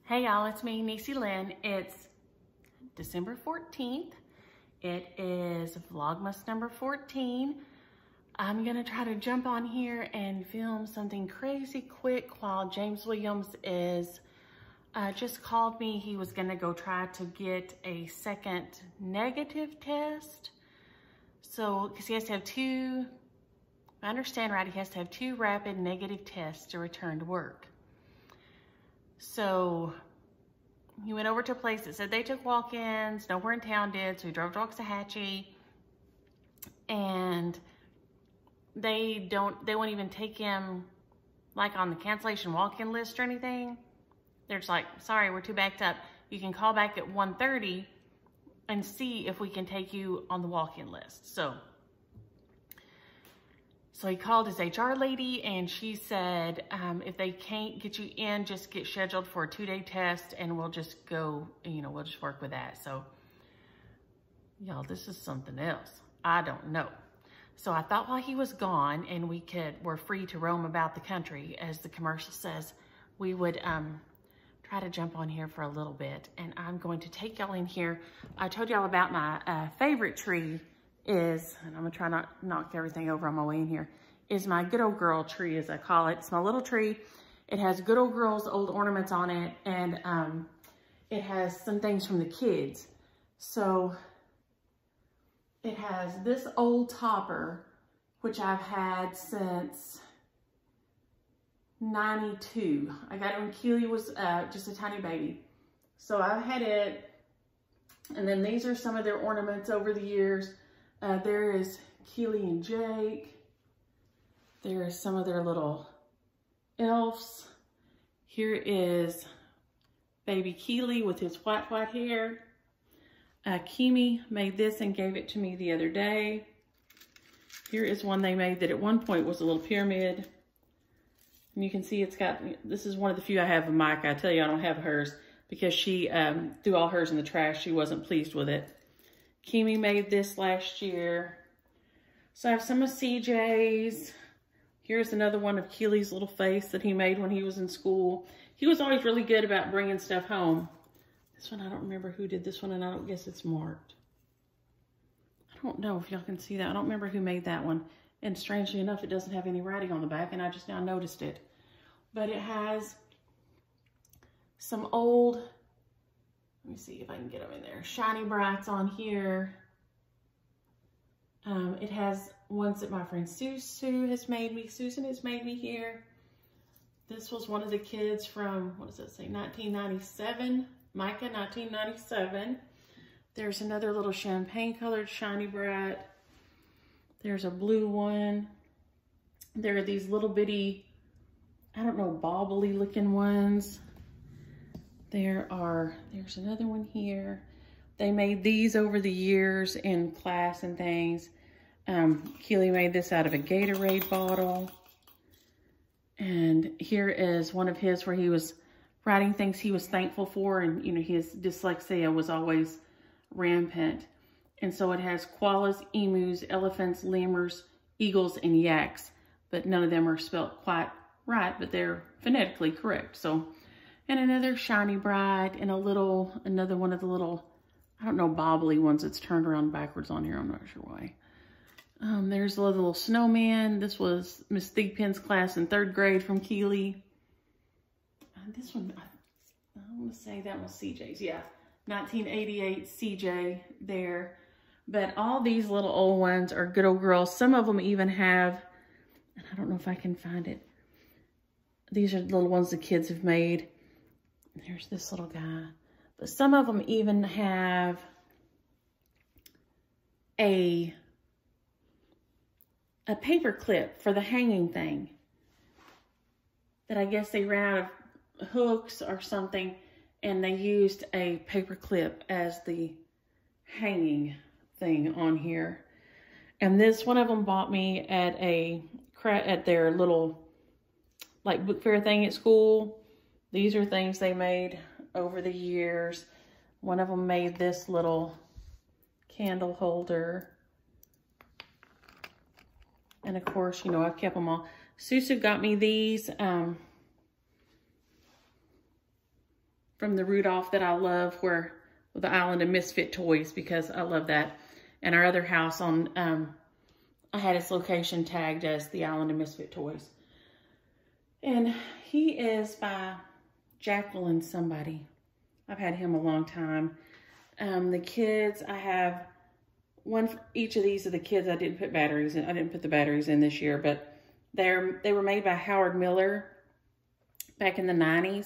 Hey y'all, it's me, Niecy Lynn. It's December 14th. It is Vlogmas number 14. I'm gonna try to jump on here and film something crazy quick while James Williams is just called me. He was gonna go try to get a second negative test. So, because he has to have two, if I understand right, he has to have two rapid negative tests to return to work. So he went over to a place that said they took walk-ins, nowhere in town did, so he drove to Waxahachie, and they won't even take him like on the cancellation walk-in list or anything. They're just like, sorry, we're too backed up. You can call back at 1:30 and see if we can take you on the walk-in list. So he called his HR lady and she said, if they can't get you in, just get scheduled for a 2-day test and we'll just go, we'll just work with that. So y'all, this is something else. I don't know. So I thought while he was gone and we're free to roam about the country, as the commercial says, we would try to jump on here for a little bit. And I'm going to take y'all in here. I told y'all about my favorite tree is, and I'm gonna try not to knock everything over on my way in here, is my good old girl tree, as I call it. It's my little tree. It has good old girls old ornaments on it, and it has some things from the kids. So it has this old topper, which I've had since 92. I got it when Keely was just a tiny baby. So I've had it, and then these are some of their ornaments over the years. There is Keely and Jake. There is some of their little elves. Here is baby Keely with his white hair. Kimi made this and gave it to me the other day. Here is one they made that at one point was a little pyramid. And you can see it's got, this is one of the few I have of Micah. I tell you I don't have hers because she threw all hers in the trash. She wasn't pleased with it. Kimi made this last year. So I have some of CJ's. Here's another one of Keely's little face that he made when he was in school. He was always really good about bringing stuff home. This one, I don't remember who did this one, and I don't guess it's marked. I don't know if y'all can see that. I don't remember who made that one. And strangely enough, it doesn't have any writing on the back, and I just now noticed it. But it has some old, let me see if I can get them in there, Shiny Brites on here. It has ones that my friend Susan has made me here. This was one of the kids from, what does it say, 1997, Micah, 1997. There's another little champagne colored Shiny Brite. There's a blue one. There are these little bitty, I don't know, bobbly looking ones. There's another one here. They made these over the years in class and things. Keely made this out of a Gatorade bottle. And here is one of his where he was writing things he was thankful for, and his dyslexia was always rampant. And so it has koalas, emus, elephants, lemurs, eagles, and yaks, but none of them are spelt quite right, but they're phonetically correct. So, and another Shiny Brite, and another one of the little, I don't know, bobbly ones that's turned around backwards on here. I'm not sure why. There's a little snowman. This was Miss Thigpen's class in 3rd grade from Keely. This one, I want to say that was CJ's. Yeah, 1988 CJ there. But all these little old ones are good old girls. Some of them even have, and I don't know if I can find it. These are the little ones the kids have made. There's this little guy. But some of them even have a paper clip for the hanging thing that I guess they ran out of hooks or something, and they used a paper clip as the hanging thing on here. And this one of them bought me at their little like book fair thing at school. These are things they made over the years. One of them made this little candle holder. And of course, I've kept them all. Susu got me these from from the Rudolph that I love, where the Island of Misfit Toys, because I love that. And our other house on, I had its location tagged as the Island of Misfit Toys. And he is by Jacqueline somebody. I've had him a long time. The kids, I have one for each of these of the kids. I didn't put batteries in. I didn't put the batteries in this year, but they were made by Howard Miller back in the 90s.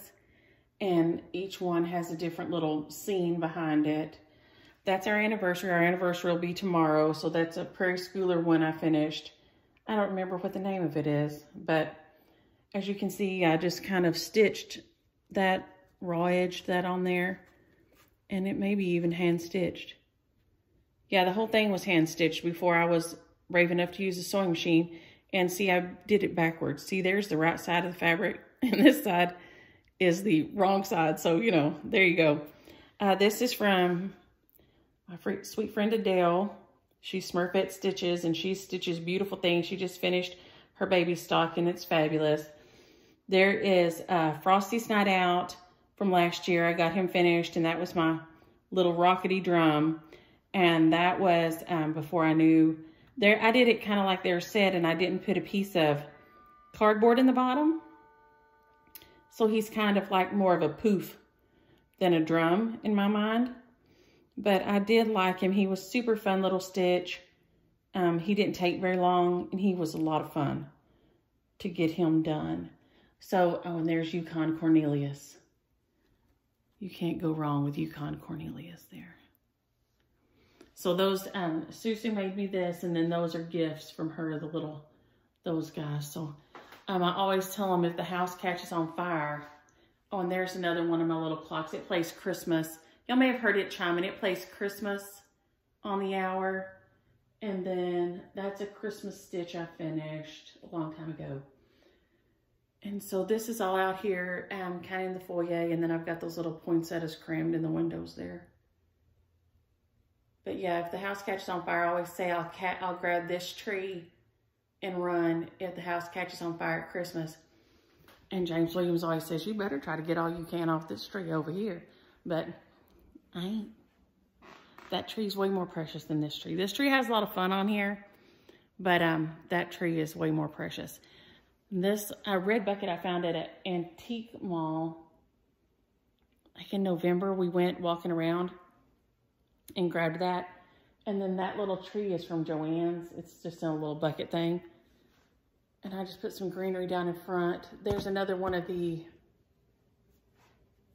And each one has a different little scene behind it. That's our anniversary. Our anniversary will be tomorrow. So that's a Prairie Schooler one I finished. I don't remember what the name of it is, but as you can see, I just kind of stitched that, raw edged that on there. And it may be even hand stitched. Yeah, the whole thing was hand stitched before I was brave enough to use a sewing machine. And see, I did it backwards. See, there's the right side of the fabric, and this side is the wrong side. So, you know, there you go. This is from my sweet friend Adele. She's Smurfette Stitches, and she stitches beautiful things. She just finished her baby stock, and it's fabulous. There is Frosty's Night Out from last year. I got him finished, and that was my little rockety drum. And that was before I knew. I did it kind of like they were said, and I didn't put a piece of cardboard in the bottom. So he's kind of like more of a poof than a drum in my mind. But I did like him. He was super fun little stitch. He didn't take very long, and he was a lot of fun to get him done. So, oh, and there's Yukon Cornelius. You can't go wrong with Yukon Cornelius there. So those, Susie made me this, and then those are gifts from her, those guys. So I always tell them if the house catches on fire. Oh, and there's another one of my little clocks. It plays Christmas. Y'all may have heard it chiming. It plays Christmas on the hour. And then that's a Christmas stitch I finished a long time ago. And so this is all out here, kind of in the foyer. And then I've got those little poinsettias crammed in the windows there. But yeah, if the house catches on fire, I always say I'll grab this tree and run if the house catches on fire at Christmas. And James Williams always says, you better try to get all you can off this tree over here. But I ain't. That tree's way more precious than this tree. This tree has a lot of fun on here, but that tree is way more precious. This red bucket I found at an antique mall. Like in November, we went walking around and grabbed that. And then that little tree is from Joann's. It's just in a little bucket thing. And I just put some greenery down in front. There's another one of the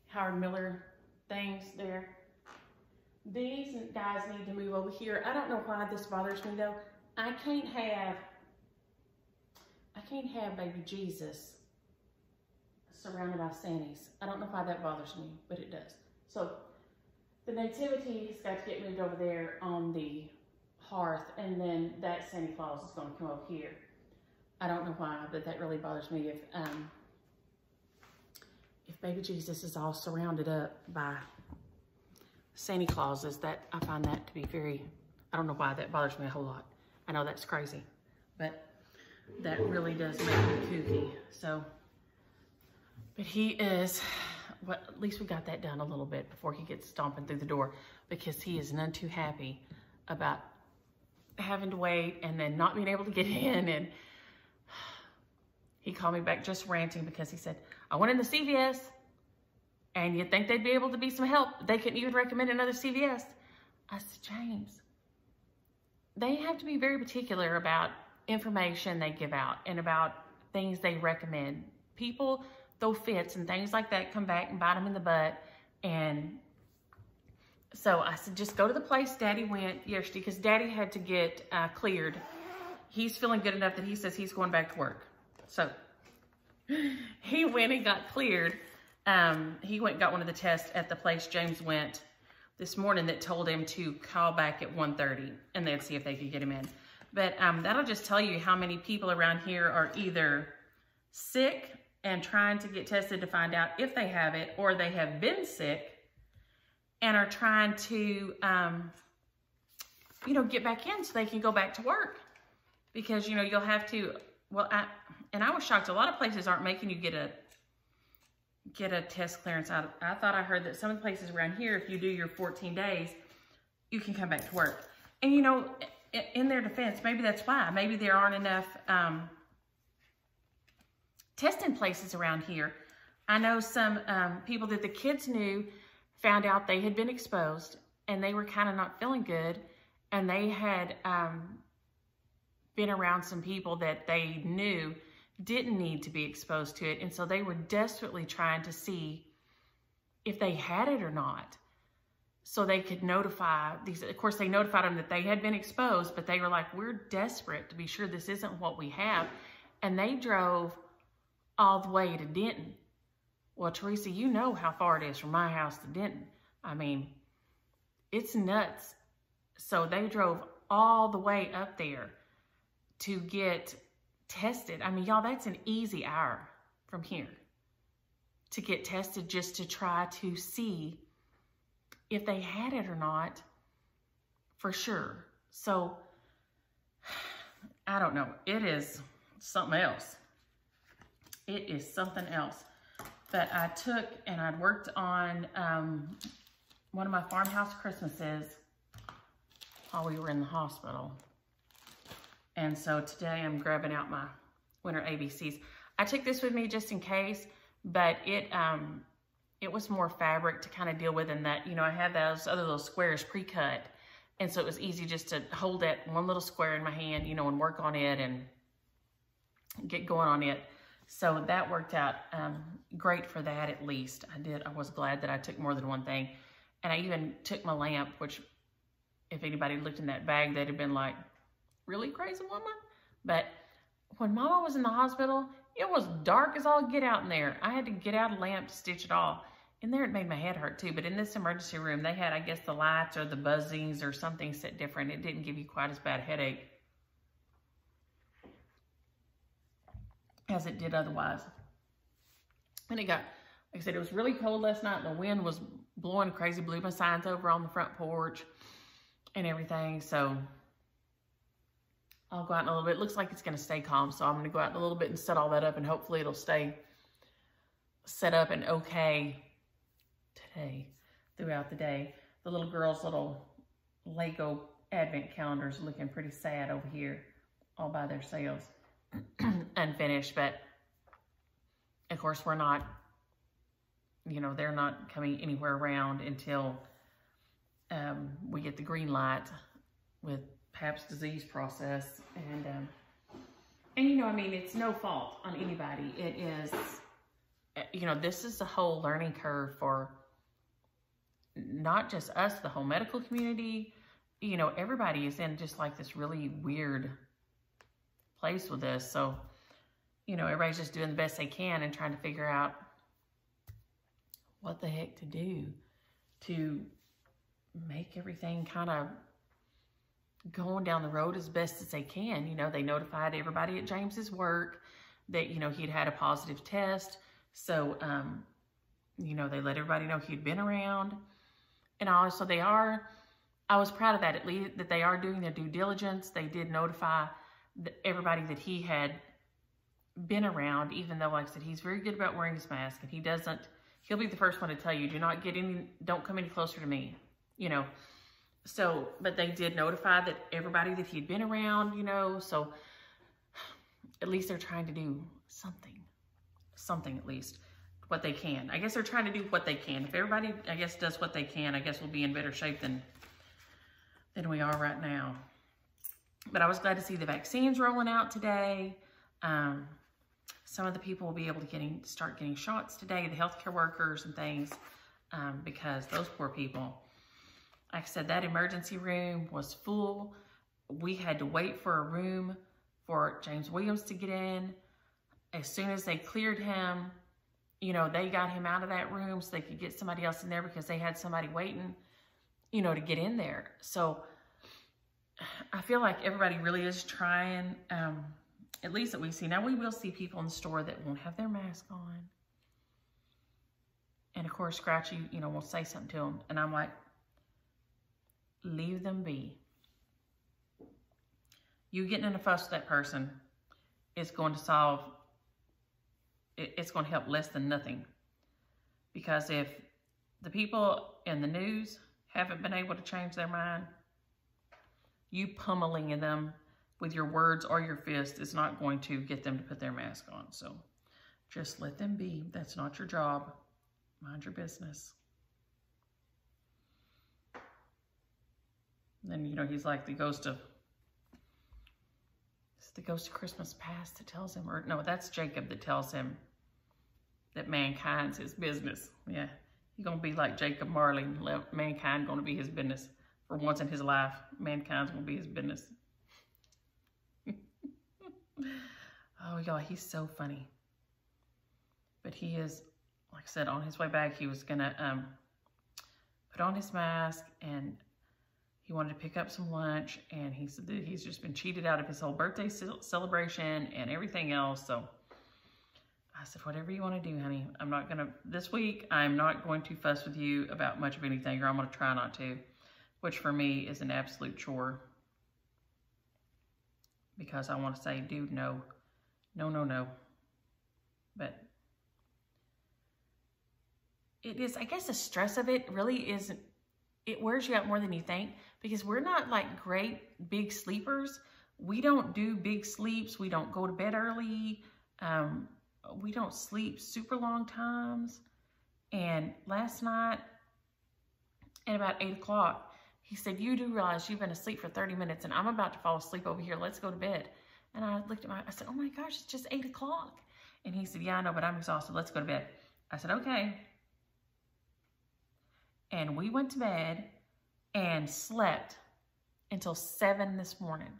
Howard Miller things there. These guys need to move over here. I don't know why this bothers me though. I can't have baby Jesus surrounded by Santas. I don't know why that bothers me, but it does. So the nativity has got to get moved over there on the hearth, and then that Santa Claus is going to come over here. I don't know why, but that really bothers me if baby Jesus is all surrounded up by Santa Clauses. That I find that to be very, I don't know why that bothers me a whole lot. I know that's crazy, but that really does make me kooky. So, but he is, well, at least we got that done a little bit before he gets stomping through the door, because he is none too happy about having to wait and then not being able to get in. And he called me back just ranting because he said, I went in the CVS and you'd think they'd be able to be some help. They couldn't even recommend another CVS. I said, James, they have to be very particular about information they give out and about things they recommend. People throw fits and things like that, come back and bite them in the butt. And so I said, just go to the place Daddy went yesterday, because Daddy had to get cleared. He's feeling good enough that he says he's going back to work. So he went and got cleared. He went and got one of the tests at the place James went this morning that told him to call back at 1:30 and they'd see if they could get him in. But that'll just tell you how many people around here are either sick and trying to get tested to find out if they have it, or they have been sick and are trying to, get back in so they can go back to work. Because, you'll have to, I was shocked. A lot of places aren't making you get get a test clearance out. I thought I heard that some of the places around here, if you do your 14 days, you can come back to work. And you know, in their defense, maybe that's why. Maybe there aren't enough testing places around here. I know some people that the kids knew found out they had been exposed and they were kind of not feeling good, and they had been around some people that they knew didn't need to be exposed to it, and so they were desperately trying to see if they had it or not, so they could notify these. Of course, they notified them that they had been exposed, but they were like, we're desperate to be sure this isn't what we have, and they drove all the way to Denton. Well, Teresa, you know how far it is from my house to Denton. I mean, it's nuts. So they drove all the way up there to get tested. I mean, y'all, that's an easy hour from here to get tested, just to try to see if they had it or not for sure. So I don't know. It is something else. It is something else. But I took and I'd worked on one of my farmhouse Christmases while we were in the hospital. And so today I'm grabbing out my winter ABCs. I took this with me just in case, but it was more fabric to kind of deal with, in that, you know, I had those other little squares pre-cut. And so it was easy just to hold that one little square in my hand, you know, and work on it and get going on it. So that worked out great for that, at least. I was glad that I took more than one thing. And I even took my lamp, which if anybody looked in that bag, they'd have been like, really, crazy woman? But when Mama was in the hospital, it was dark as all get out in there. I had to get out a lamp to stitch it all. In there, it made my head hurt too. But in this emergency room, they had, I guess, the lights or the buzzings or something set different. It didn't give you quite as bad a headache as it did otherwise. And it got, like I said, it was really cold last night. The wind was blowing crazy, blew my signs over on the front porch and everything. So I'll go out in a little bit. It looks like it's going to stay calm, so I'm going to go out in a little bit and set all that up, and hopefully it'll stay set up and okay today, throughout the day. The little girl's little Lego advent calendars looking pretty sad over here, all by themselves. Unfinished, but of course we're not, you know, they're not coming anywhere around until we get the green light with Pabst disease process. And you know, I mean, it's no fault on anybody. It is, you know, this is the whole learning curve for not just us, the whole medical community. You know, everybody is in just like this really weird place with this. So, you know, everybody's just doing the best they can and trying to figure out what the heck to do to make everything kind of going down the road as best as they can. You know, they notified everybody at James's work that, you know, he'd had a positive test. So, you know, they let everybody know he'd been around. And also I was proud of that, at least, that they are doing their due diligence. They did notify everybody that he had been around, even though, like I said, he's very good about wearing his mask, and he'll be the first one to tell you, don't come any closer to me, you know. So, but they did notify that everybody that he'd been around, you know, so at least they're trying to do something at least, what they can. I guess they're trying to do what they can. If everybody, I guess, does what they can, I guess we'll be in better shape than we are right now. But I was glad to see the vaccines rolling out today. Some of the people will be able to start getting shots today, the healthcare workers and things, because those poor people, like I said, that emergency room was full. We had to wait for a room for James Williams to get in. As soon as they cleared him, you know, they got him out of that room so they could get somebody else in there, because they had somebody waiting, you know, to get in there. So I feel like everybody really is trying, at least that we see. Now, we will see people in the store that won't have their mask on. And of course, Scratchy, you know, will say something to them. And I'm like, leave them be. You getting in a fuss with that person is going to it's going to help less than nothing. Because if the people in the news haven't been able to change their mind, you pummeling them with your words or your fist is not going to get them to put their mask on. So just let them be. That's not your job. Mind your business. And then, you know, he's like the ghost of, it's the ghost of Christmas past that tells him, or no, that's Jacob that tells him that mankind's his business. Yeah, he's going to be like Jacob Marley. Mankind going to be his business. For once in his life, mankind's going to be his business. Oh, y'all, he's so funny. But he is, like I said, on his way back, he was going to put on his mask, and he wanted to pick up some lunch, and he said that he's just been cheated out of his whole birthday celebration and everything else. So I said, whatever you want to do, honey. I'm not going to, this week, I'm not going to fuss with you about much of anything, or I'm going to try not to, which for me is an absolute chore. Because I want to say, dude, no. No, no, no. But it is, I guess the stress of it really isn't, it wears you out more than you think, because we're not like great big sleepers. We don't do big sleeps. We don't go to bed early. We don't sleep super long times. And last night at about 8 o'clock, he said, you do realize you've been asleep for 30 minutes and I'm about to fall asleep over here. Let's go to bed. And I looked at I said, oh my gosh, it's just 8 o'clock. And he said, yeah, I know, but I'm exhausted. Let's go to bed. I said, okay. And we went to bed and slept until 7 this morning.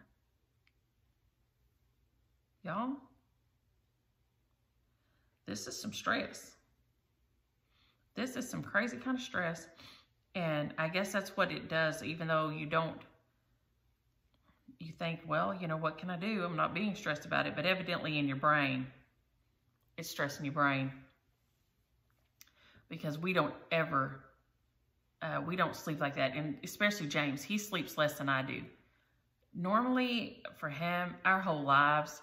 Y'all, this is some stress. This is some crazy kind of stress. And I guess that's what it does, even though you think, well, you know, what can I do? I'm not being stressed about it. But evidently in your brain, it's stressing your brain. Because we don't ever, we don't sleep like that. And especially James, he sleeps less than I do. Normally for him, our whole lives,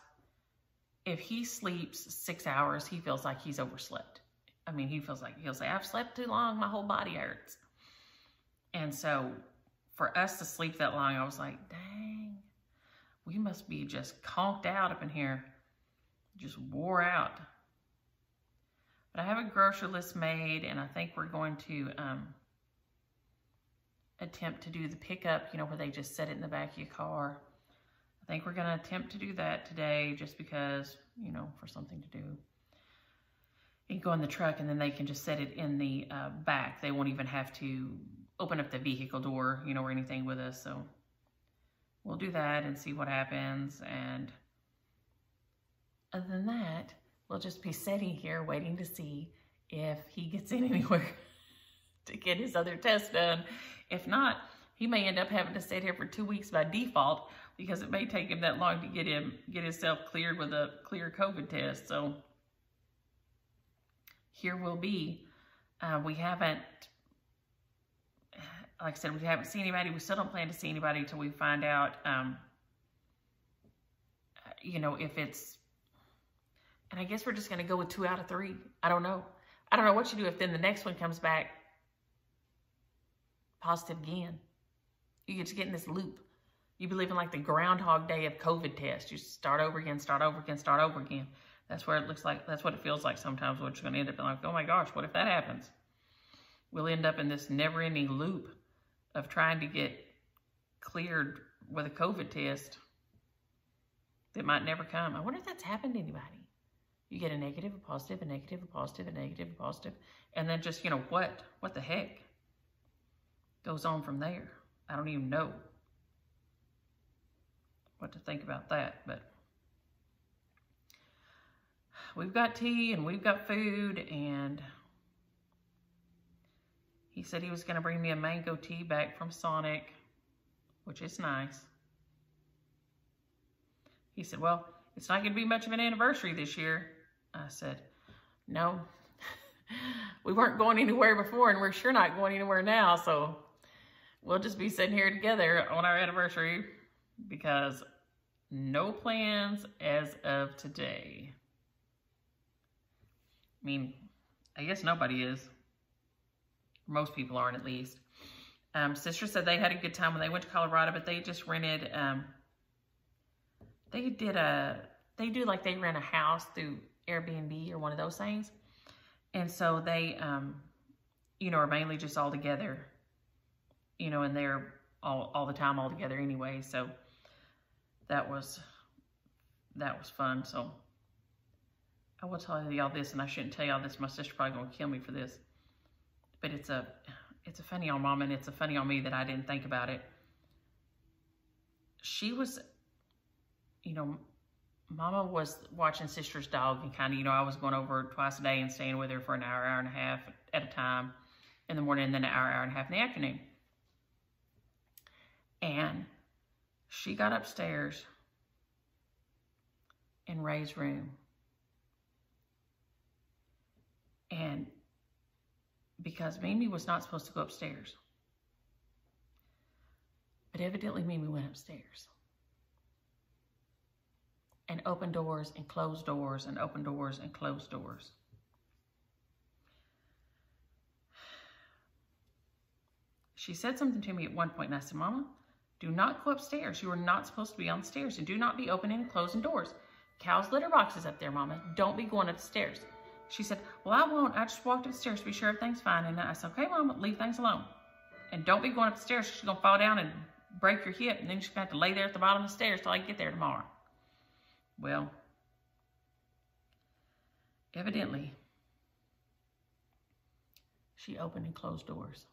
if he sleeps 6 hours, he feels like he's overslept. I mean, he feels like, he'll say, I've slept too long, my whole body hurts. And so for us to sleep that long, I was like, dang, we must be just conked out up in here, just wore out. But I have a grocery list made, and I think we're going to attempt to do the pickup, you know, where they just set it in the back of your car. I think we're going to attempt to do that today just because, you know, for something to do. You go in the truck and then they can just set it in the back. They won't even have to open up the vehicle door, you know, or anything with us. So we'll do that and see what happens. And other than that, we'll just be sitting here waiting to see if he gets in anywhere to get his other test done. If not, he may end up having to sit here for 2 weeks by default, because it may take him that long to get himself cleared with a clear COVID test. So here we'll be. We haven't, like I said, we haven't seen anybody. We still don't plan to see anybody until we find out, you know, if it's, and I guess we're just going to go with 2 out of 3. I don't know. I don't know what you do if then the next one comes back positive again. You get to get in this loop. You believe in like the Groundhog Day of COVID tests. You start over again, start over again, start over again. That's where it looks like, that's what it feels like sometimes. We're just going to end up like, oh my gosh, what if that happens? We'll end up in this never-ending loop of trying to get cleared with a COVID test that might never come. I wonder if that's happened to anybody. You get a negative, a positive, a negative, a positive, a negative, a positive, and then just, you know, what the heck goes on from there? I don't even know what to think about that, but we've got tea and we've got food, and he said he was going to bring me a mango tea back from Sonic, which is nice. He said, well, it's not going to be much of an anniversary this year. I said, no, we weren't going anywhere before, and we're sure not going anywhere now, so we'll just be sitting here together on our anniversary, because no plans as of today. I mean, I guess nobody is. Most people aren't, at least. Sister said they had a good time when they went to Colorado, but they just rented, they rent a house through Airbnb or one of those things. And so they, you know, are mainly just all together, you know, and they're all the time all together anyway. So that was fun. So I will tell y'all this, and I shouldn't tell y'all this. My sister's probably gonna kill me for this, but it's a funny on Mama, and it's a funny on me that I didn't think about it. She was, you know, Mama was watching Sister's dog, and kind of, you know, I was going over twice a day and staying with her for an hour, hour and a half at a time in the morning, and then an hour, hour and a half in the afternoon. And she got upstairs in Ray's room, and because Mimi was not supposed to go upstairs, but evidently Mimi went upstairs and opened doors and closed doors and opened doors and closed doors. She said something to me at one point, and I said, Mama, do not go upstairs. You are not supposed to be on the stairs, and do not be opening and closing doors. Cal's litter box is up there, Mama. Don't be going upstairs. She said, well, I won't. I just walked upstairs to be sure everything's fine. And I said, okay, Mama, leave things alone. And don't be going upstairs. She's going to fall down and break your hip, and then she's going to have to lay there at the bottom of the stairs till I get there tomorrow. Well, evidently, she opened and closed doors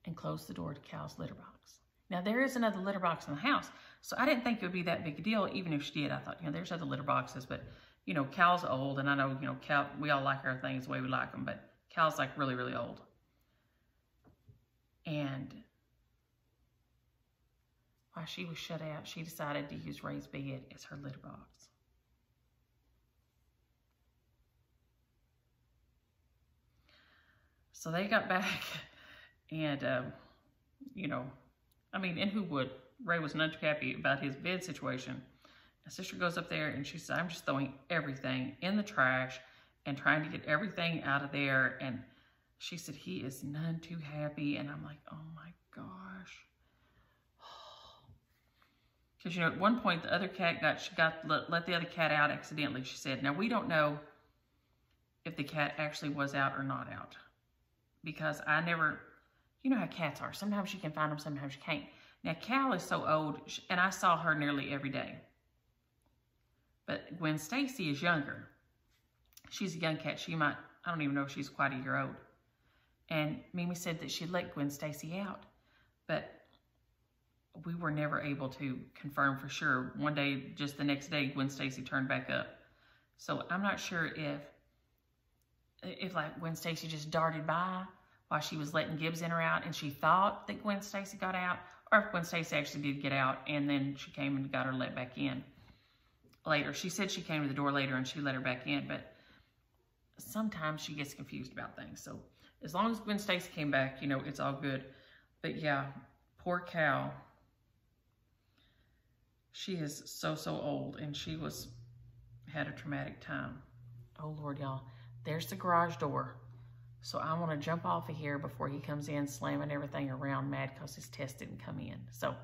and closed the door to Cal's litter box. Now, there is another litter box in the house, so I didn't think it would be that big a deal. Even if she did, I thought, you know, there's other litter boxes, but, you know, Cal's old, and I know, you know, Cal, we all like our things the way we like them, but Cal's like really, really old. And while she was shut out, she decided to use Ray's bed as her litter box. So they got back, and, you know, I mean, and who would? Ray was not too happy about his bed situation. My sister goes up there, and she says, I'm just throwing everything in the trash and trying to get everything out of there. And she said, he is none too happy. And I'm like, oh my gosh. Because, you know, at one point, the other cat let the other cat out accidentally, she said. Now, we don't know if the cat actually was out or not out. Because I never, you know how cats are. Sometimes you can find them, sometimes you can't. Now, Cal is so old, and I saw her nearly every day. But when Stacy is younger, she's a young cat. She might, I don't even know if she's quite a year old. And Mimi said that she let Gwen Stacy out. But we were never able to confirm for sure. One day, just the next day, Gwen Stacy turned back up. So I'm not sure if like Gwen Stacy just darted by while she was letting Gibbs in or out, and she thought that Gwen Stacy got out, or if Gwen Stacy actually did get out, and then she came and got her let back in later. She said she came to the door later and she let her back in, but sometimes she gets confused about things. So as long as Gwen Stacy came back, you know, it's all good. But yeah, poor Cal. She is so old, and she had a traumatic time. Oh Lord, y'all. There's the garage door. So I want to jump off of here before he comes in slamming everything around mad because his test didn't come in. So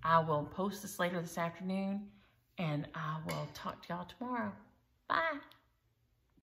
I will post this later this afternoon, and I will talk to y'all tomorrow. Bye.